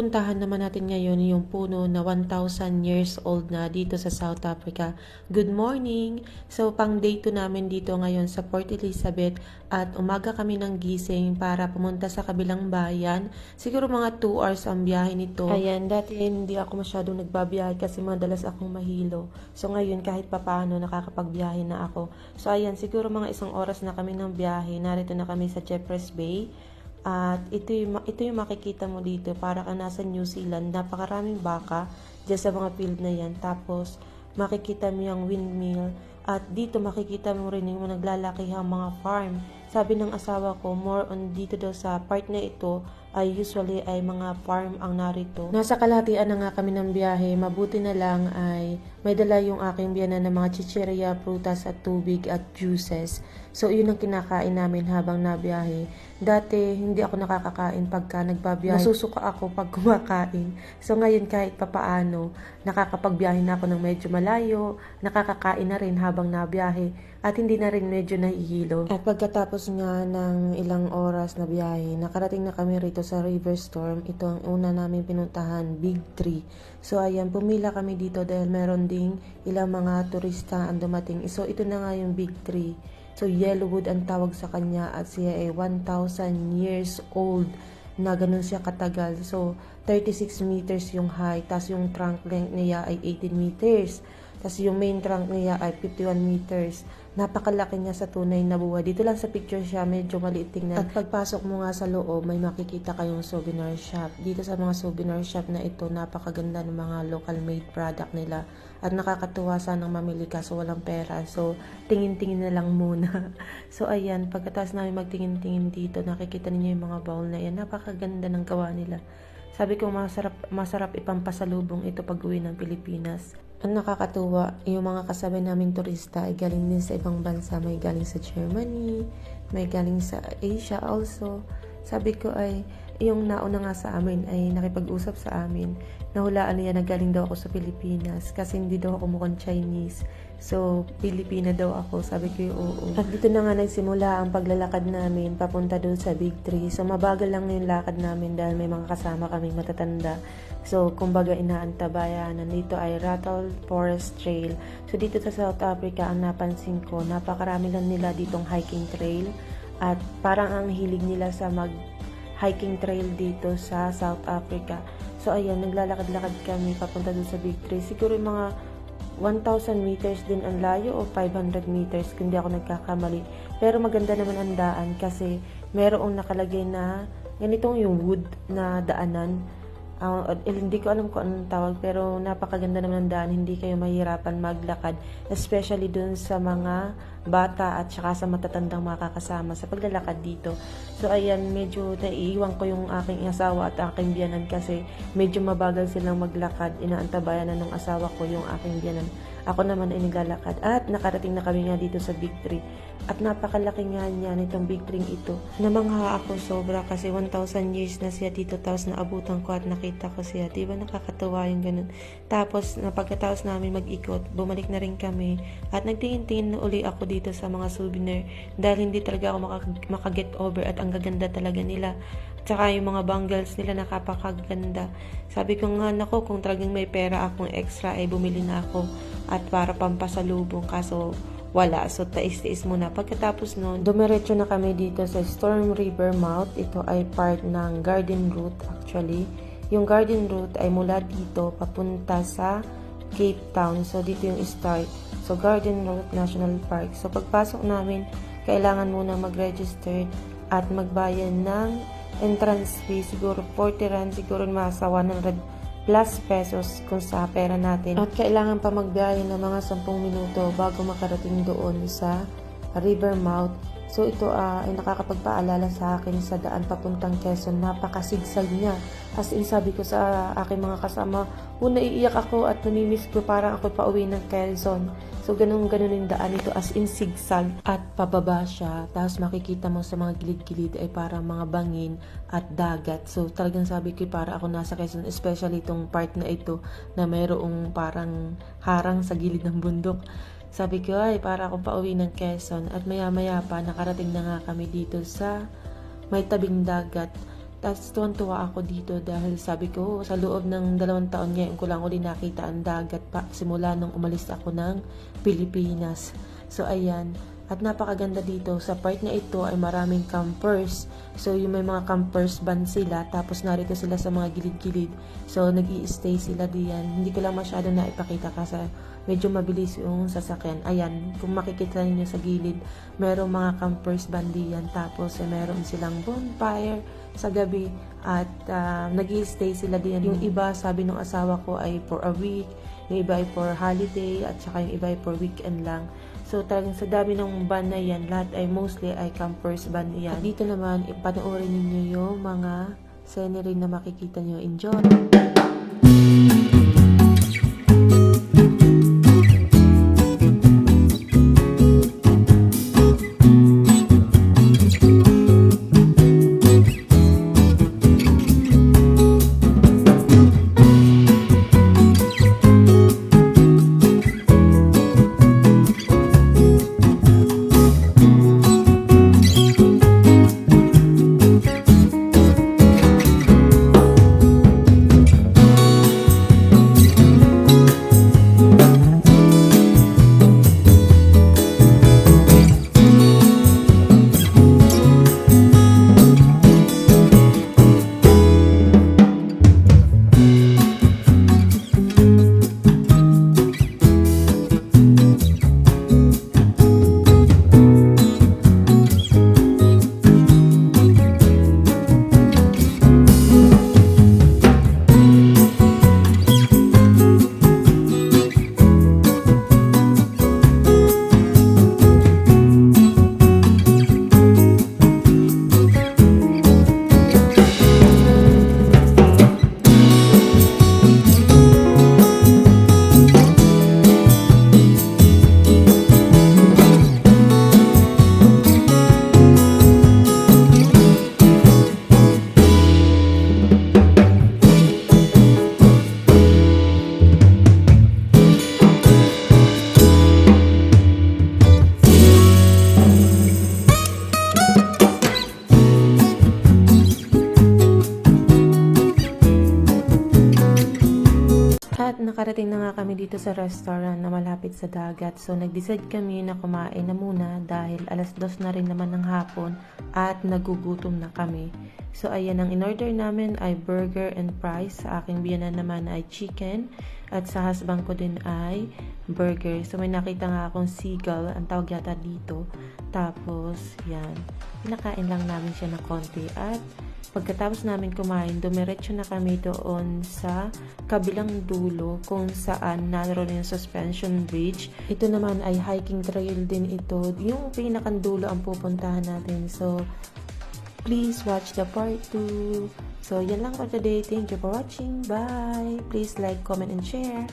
pupuntahan naman natin ngayon yung puno na 1,000 years old na dito sa South Africa. Good morning! So, pang day 2 namin dito ngayon sa Port Elizabeth at umaga kami ng gising para pumunta sa kabilang bayan. Siguro mga 2 hours ang biyahe nito. Ayan, dati hindi ako masyadong nagbabiyahe kasi madalas akong mahilo. So, ngayon kahit papaano nakakapagbiyahe na ako. So, ayan, siguro mga 1 oras na kami ng biyahe. Narito na kami sa Jeffreys Bay. At ito yung makikita mo dito, para ka nasa New Zealand. Napakaraming baka dyan sa mga field na yan. Tapos makikita mo yung windmill. At dito makikita mo rin yung naglalakihang mga farm. Sabi ng asawa ko, more on dito daw sa part na ito ay usually ay mga farm ang narito. Nasa kalahatian na nga kami ng biyahe. Mabuti na lang ay may dala yung aking biyanan ng mga chichirya, prutas at tubig at juices. So yun ang kinakain namin habang nabiyahe. Dati hindi ako nakakakain pagka nagbabiyahe. Nasusuka ako pag kumakain. So ngayon kahit papaano, nakakapagbiyahe na ako ng medyo malayo, nakakakain na rin habang nabiyahe at hindi na rin medyo nahihilo. At pagkatapos nga ng ilang oras na biyahe, nakarating na kami rito sa River Storm. Ito ang una namin pinuntahan, Big Tree. So ayan, pumila kami dito dahil meron ding ilang mga turista ang dumating. So ito na nga yung Big Tree. So Yellowwood ang tawag sa kanya at siya ay 1,000 years old na ganun siya katagal. So 36 meters yung height, tas yung trunk length niya ay 18 meters. Tas yung main trunk niya ay 51 meters. Napakalaki niya sa tunay na buhay. Dito lang sa picture siya, medyo maliit tingnan. At pagpasok mo nga sa loob, may makikita kayong souvenir shop. Dito sa mga souvenir shop na ito, napakaganda ng mga local made product nila. At nakakatuwa sanang mamili ka so walang pera. So, tingin-tingin na lang muna. So, ayan, pagkatapos namin magtingin-tingin dito, nakikita niyo yung mga bowl na yan. Napakaganda ng gawa nila. Sabi ko, masarap ipampasalubong ito pag uwi ng Pilipinas. Ang nakakatuwa, yung mga kasabay naming turista ay galing din sa ibang bansa. May galing sa Germany, may galing sa Asia also. Sabi ko ay, yung nauna nga sa amin ay nakipag-usap sa amin. Nahulaan niya na galing daw ako sa Pilipinas kasi hindi daw ako mukhang Chinese. So, Pilipina daw ako. Sabi ko oo. At dito na nga nagsimula ang paglalakad namin papunta doon sa Big Tree. So, mabagal lang yung lakad namin dahil may mga kasama kaming matatanda. So, kumbaga inaantabayan. Nandito ay Rattle Forest Trail. So, dito sa South Africa, ang napansin ko, napakarami lang nila ditong hiking trail. At parang ang hilig nila sa hiking trail dito sa South Africa. So, ayan, naglalakad-lakad kami papunta doon sa Big Tree. Siguro yung mga 1,000 meters din ang layo o 500 meters kung di ako nagkakamali. Pero maganda naman ang daan kasi merong nakalagay na ganitong yung wood na daanan. Hindi ko alam kung anong tawag pero napakaganda naman ang daan. Hindi kayo mahirapan maglakad, especially dun sa mga bata at saka sa matatandang makakasama sa paglalakad dito. So ayan, medyo naiiwan ko yung aking asawa at aking biyanan kasi medyo mabagal silang maglakad. Inaantabayan na ng asawa ko yung aking biyanan. Ako naman ay naglalakad at nakarating na kami nga dito sa Big Tree. At napakalaki nga niya nitong Big Tree ito. Namangha ako sobra kasi 1,000 years na siya dito tapos naabutan ko at nakita ko siya. Diba nakakatuwa yung ganun. Tapos pagkatapos namin mag-ikot, bumalik na rin kami at nagtingin-tingin na uli ako dito sa mga souvenir dahil hindi talaga ako makaget over at ang gaganda talaga nila. Tsaka yung mga bangles nila nakapakaganda. Sabi ko nga, nako, kung talagang may pera akong extra ay bumili na ako at para pampasalubong kaso wala. So, tais-tais muna. Pagkatapos nun, dumiretso na kami dito sa Storm River Mouth. Ito ay part ng Garden Route actually. Yung Garden Route ay mula dito papunta sa Cape Town. So, dito yung start. So, Garden Route National Park. So, pagpasok namin, kailangan muna mag-register at magbayan ng entrance fee. Siguro 40 rand, siguro masa 100 plus pesos kung sa pera natin. At kailangan pa magbiyahe ng mga 10 minuto bago makarating doon sa river mouth. So ito ay nakakapagpaalala sa akin sa daan papuntang Quezon. Napakasigsag niya. As in sabi ko sa aking mga kasama, naiiyak ako at namimiss ko parang ako pauwi ng Quezon. So ganun yung daan ito as in sigsag at pababa siya. Tapos makikita mo sa mga gilid-gilid ay parang mga bangin at dagat. So talagang sabi ko para ako nasa Quezon, especially itong part na ito na mayroong parang harang sa gilid ng bundok. Sabi ko ay para akong pauwi ng Quezon at maya-maya pa nakarating na nga kami dito sa may tabing dagat. Tapos tuwan-tuwa ako dito dahil sabi ko sa loob ng 2 taon ngayon ko lang uli nakita ang dagat pa simula nung umalis ako ng Pilipinas. So ayan, at napakaganda dito. Sa part na ito ay maraming campers. So yung may mga campers van sila, tapos narito sila sa mga gilid-gilid. So nag-i-stay sila diyan. Hindi ko lang masyado na ipakita kasi medyo mabilis yung sasakyan. Ayan, kung makikita niyo sa gilid, merong mga campers van diyan. Tapos meron silang bonfire sa gabi at nag-i-stay sila diyan. Yung iba, sabi ng asawa ko, ay for a week. Yung iba ay for holiday at saka yung iba ay for weekend lang. So talagang sa dami ng van na yan, lahat ay mostly ay campers van yan. At dito naman, ipanoorin ninyo yung mga scenery na makikita nyo. Enjoy! At nakarating na nga kami dito sa restaurant na malapit sa dagat. So nag-decide kami na kumain na muna dahil 2:00 na rin naman ng hapon at nagugutom na kami. So ayan, ang in-order namin ay burger and fries. Sa aking biyanan naman ay chicken at sa husband ko din ay burger. So may nakita nga akong seagull, ang tawag yata dito. Tapos yan, pinakain lang namin siya ng konti at pagkatapos namin kumain, dumiretso na kami doon sa kabilang dulo kung saan naroon yung suspension bridge. Ito naman ay hiking trail din ito. Yung pinakang dulo ang pupuntahan natin. So, please watch the part 2. So, yan lang for today. Thank you for watching. Bye! Please like, comment, and share.